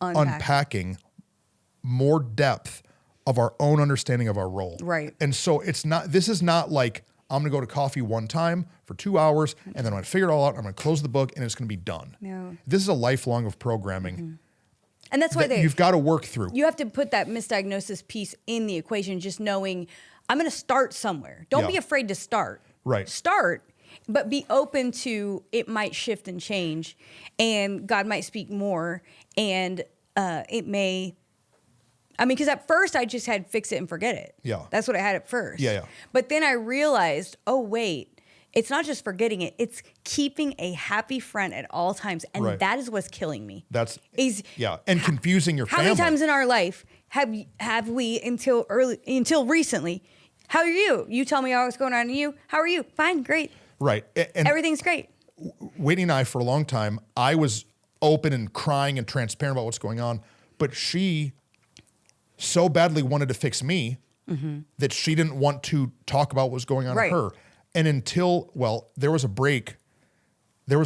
unpacking more depth of our own understanding of our role. Right. And so this is not like I'm going to go to coffee one time for 2 hours, and then I'm going to figure it all out. I'm going to close the book, and it's going to be done. No. This is a lifelong of programming. And that's why you've got to work through. You have to put that misdiagnosis piece in the equation, just knowing I'm going to start somewhere. Don't be afraid to start. Right. Start, but be open to it might shift and change, and God might speak more, and it may. I mean, because at first I just had fix it and forget it. Yeah. That's what I had at first. Yeah. But then I realized, oh, wait. It's not just forgetting it. It's keeping a happy front at all times. And that is what's killing me. And confusing your family. How many times in our life have we until recently, how are you? You tell me what's going on in you. How are you? Fine, great. Right. And everything's great. Whitney and I, for a long time, I was open and crying and transparent about what's going on. But she so badly wanted to fix me that she didn't want to talk about what was going on in her. And until, there was a break, and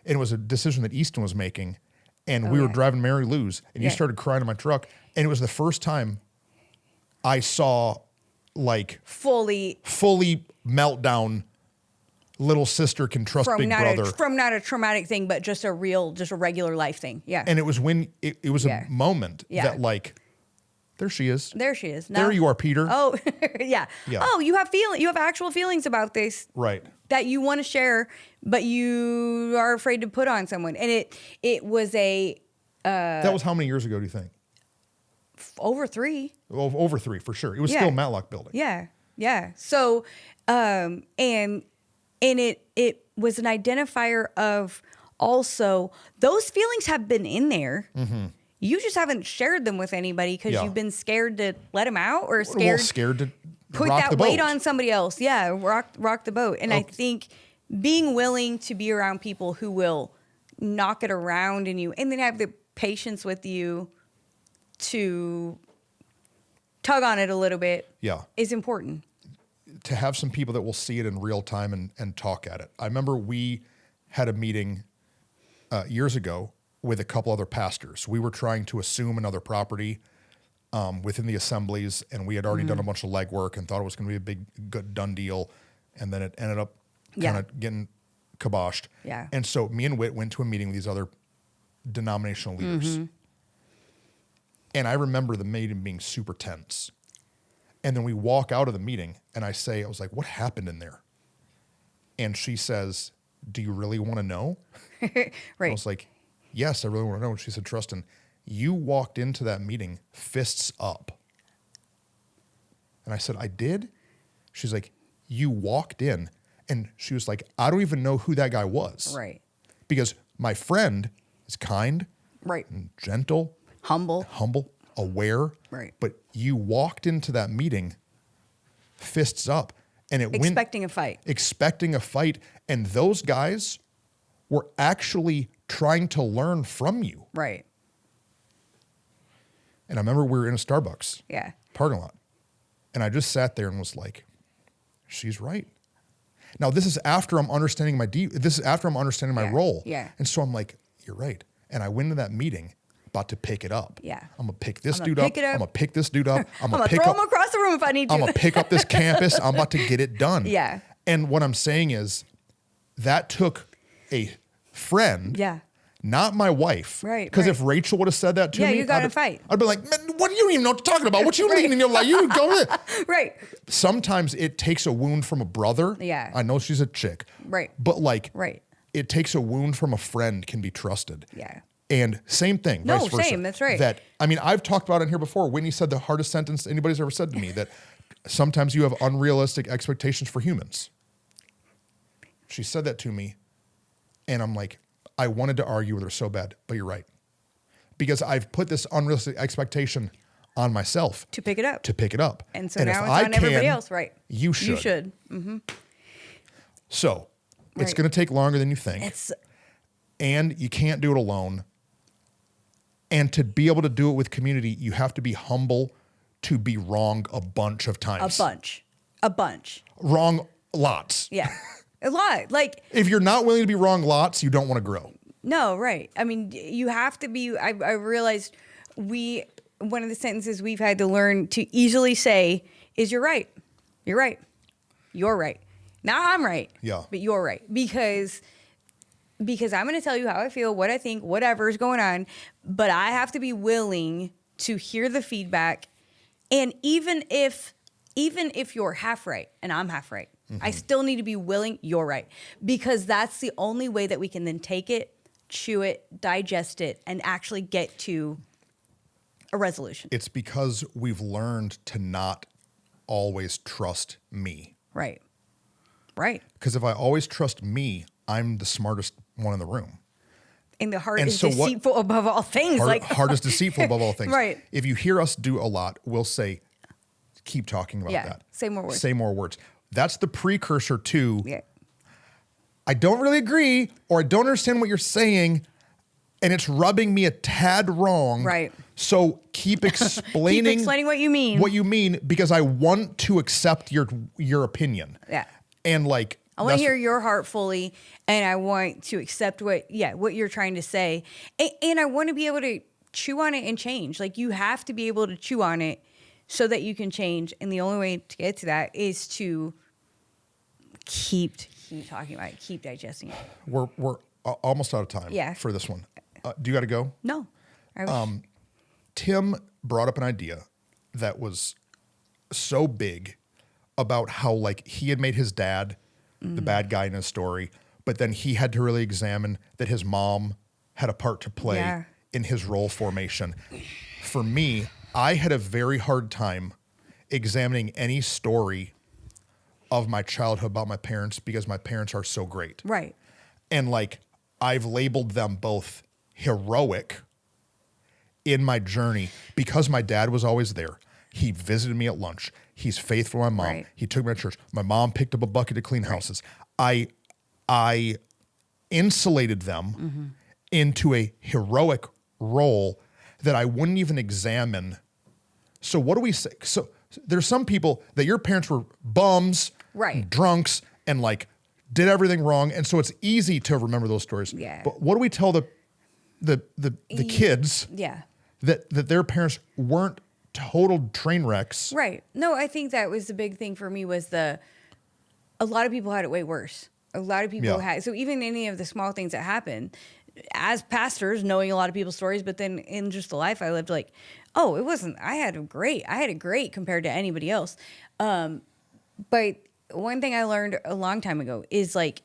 it was a decision that Easton was making, and we were driving Mary Lou's, and you started crying in my truck, and it was the first time I saw fully meltdown. Little sister can trust big brother from not a traumatic thing, but just a regular life thing. Yeah. And it was when it was a moment that there she is. There she is. There you are, Peter. Oh, yeah. Oh, you have actual feelings about this. Right. That you want to share, but you are afraid to put on someone. And it was a... that was how many years ago, do you think? Over 3. Well, over 3, for sure. It was still Matlock Building. Yeah. Yeah. So, and it was an identifier of also, those feelings have been in there. You just haven't shared them with anybody because you've been scared to let them out or scared to put that weight on somebody else. Yeah, rock the boat. And I think being willing to be around people who will knock it around in you and then have the patience with you to tug on it a little bit is important. To have some people that will see it in real time and talk at it. I remember we had a meeting years ago with a couple other pastors. We were trying to assume another property within the assemblies, and we had already done a bunch of legwork and thought it was going to be a big, good, done deal. And then it ended up kind of getting kiboshed. Yeah. And so me and Whit went to a meeting with these other denominational leaders. And I remember the meeting being super tense. And then we walk out of the meeting, and I was like, what happened in there? And she says, do you really want to know? Right. I was like, yes, I really want to know. And she said, Trustin, you walked into that meeting fists up. And I said, I did? She's like, you walked in. And she was like, I don't even know who that guy was. Right. Because my friend is kind. Right. And gentle. Humble. Aware. Right. But you walked into that meeting fists up. And expecting a fight. And those guys were actually trying to learn from you. Right. And I remember we were in a Starbucks parking lot. And I just sat there and was like, she's right. Now, this is after I'm understanding my role. Yeah. And so I'm like, you're right. And I went into that meeting about to pick it up. Yeah. I'm going to pick this dude up. I'm going to pick this dude up. I'm going to throw him across the room if I need to. I'm going to pick up this campus. I'm about to get it done. Yeah. And what I'm saying is that took a friend. Yeah. Not my wife. Right. Because if Rachel would have said that to me, you got to fight. I'd be like, man, what, you don't even know what you're talking about. What you mean in your life? You go with it. Right. Sometimes it takes a wound from a brother. Yeah. I know she's a chick. Right. But right. It takes a wound from a friend can be trusted. Yeah. And same thing, vice versa. Same, that's right. I've talked about it in here before. Whitney said the hardest sentence anybody's ever said to me, that sometimes you have unrealistic expectations for humans. She said that to me, and I'm like, I wanted to argue with her so bad, but you're right. Because I've put this unrealistic expectation on myself. To pick it up. And so now it's on everybody else, right? You should. You should. Mm-hmm. So, it's going to take longer than you think. And you can't do it alone. And to be able to do it with community, you have to be humble to be wrong a bunch of times. A bunch. Wrong lots. Yeah. A lot. If you're not willing to be wrong lots, you don't want to grow. No, right. I mean, you have to be. I realized one of the sentences we've had to learn to easily say is, you're right. You're right. You're right. Now I'm right. Yeah. But you're right. Because I'm going to tell you how I feel, what I think, whatever is going on. But I have to be willing to hear the feedback. And even if you're half right and I'm half right, I still need to be willing, you're right. Because that's the only way that we can then take it, chew it, digest it, and actually get to a resolution. It's because we've learned to not always trust me. Right. Right. Because if I always trust me, I'm the smartest one in the room. And the heart is deceitful above all things. Heart is deceitful above all things. Right. If you hear us do a lot, we'll say, keep talking about that. Say more words. Say more words. That's the precursor to, I don't really agree, or I don't understand what you're saying, and it's rubbing me a tad wrong. Right. So keep explaining. Keep explaining what you mean. What you mean, because I want to accept your opinion. Yeah. And like, I want to hear your heart fully, and I want to accept what you're trying to say. And I want to be able to chew on it and change. Like, you have to be able to chew on it so that you can change. And the only way to get to that is to keep talking about it, keep digesting it. We're almost out of time for this one. Do you got to go? No. Tim brought up an idea that was so big about how, like, he had made his dad the bad guy in his story, but then he had to really examine that his mom had a part to play in his role formation. For me, I had a very hard time examining any story of my childhood about my parents because my parents are so great. Right. And like, I've labeled them both heroic in my journey because my dad was always there. He visited me at lunch. He's faithful to my mom. Right. He took me to church. My mom picked up a bucket to clean houses. I insulated them into a heroic role that I wouldn't even examine. So what do we say? So there's some people that your parents were bums, drunks, and like did everything wrong. And so it's easy to remember those stories. Yeah. But what do we tell the kids that their parents weren't total train wrecks? Right. No, I think that was the big thing for me was a lot of people had it way worse. A lot of people had, so even any of the small things that happen, as pastors, knowing a lot of people's stories, but then in just the life I lived, like, oh, it wasn't, I had it great compared to anybody else. But one thing I learned a long time ago is like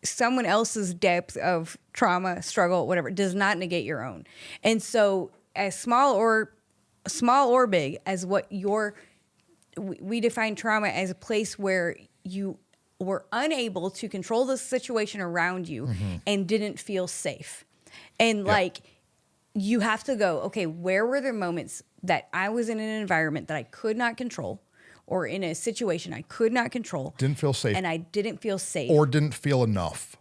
someone else's depth of trauma, struggle, whatever, does not negate your own. And so as small or big as what we define trauma as a place where you were unable to control the situation around you and didn't feel safe. And like, you have to go, okay, where were there moments that I was in an environment that I could not control or in a situation I could not control. Didn't feel safe. And I didn't feel safe. Or didn't feel enough.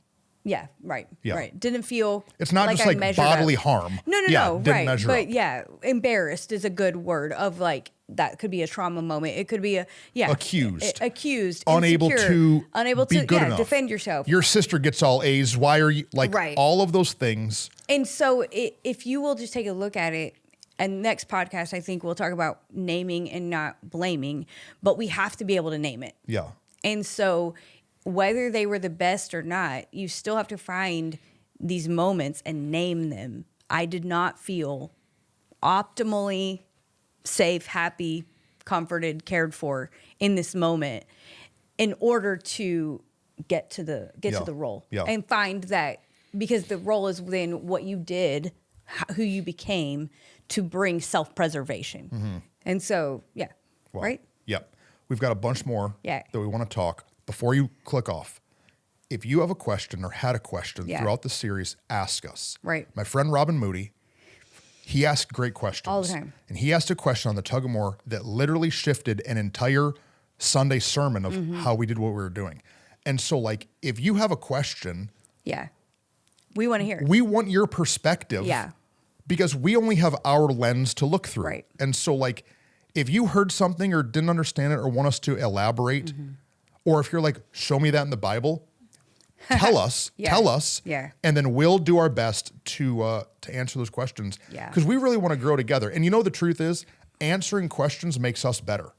Yeah, right. Yeah. Right. Didn't feel it's not like just like bodily harm. No, didn't right. Measure but up. Embarrassed is a good word of like that could be a trauma moment. It could be accused, unable to be good enough. Defend yourself. Your sister gets all A's. Why are you like all of those things? And so if you will just take a look at it, and next podcast I think we'll talk about naming and not blaming, but we have to be able to name it. Yeah. And so whether they were the best or not, you still have to find these moments and name them. I did not feel optimally safe, happy, comforted, cared for in this moment in order to get to the role and find that, because the role is within what you did, who you became to bring self-preservation. And so, right? Yep. We've got a bunch more that we want to talk. Before you click off, if you have a question or had a question throughout the series, ask us. Right. My friend Robin Moody, he asked great questions. All the time. And he asked a question on the Tug of More that literally shifted an entire Sunday sermon of how we did what we were doing. And so, like, if you have a question... Yeah. We want to hear it. We want your perspective. Yeah. Because we only have our lens to look through. Right. And so, like, if you heard something or didn't understand it or want us to elaborate... Or if you're like, show me that in the Bible, tell us, and then we'll do our best to answer those questions. Yeah. Because we really want to grow together. And you know, the truth is, answering questions makes us better.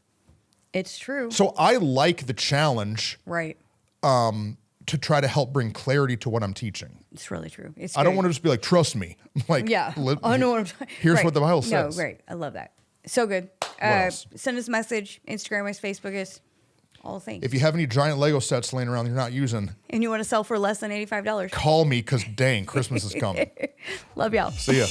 It's true. So I like the challenge. Right. To try to help bring clarity to what I'm teaching. It's really true. I don't want to just be like, trust me. Like, yeah. I know what I'm talking. Here's what the Bible says. No, great. I love that. So good. Send us a message. Instagram us, Facebook us, all the things. If you have any giant Lego sets laying around that you're not using, and you want to sell for less than $85, call me because dang, Christmas is coming. Love y'all. See ya.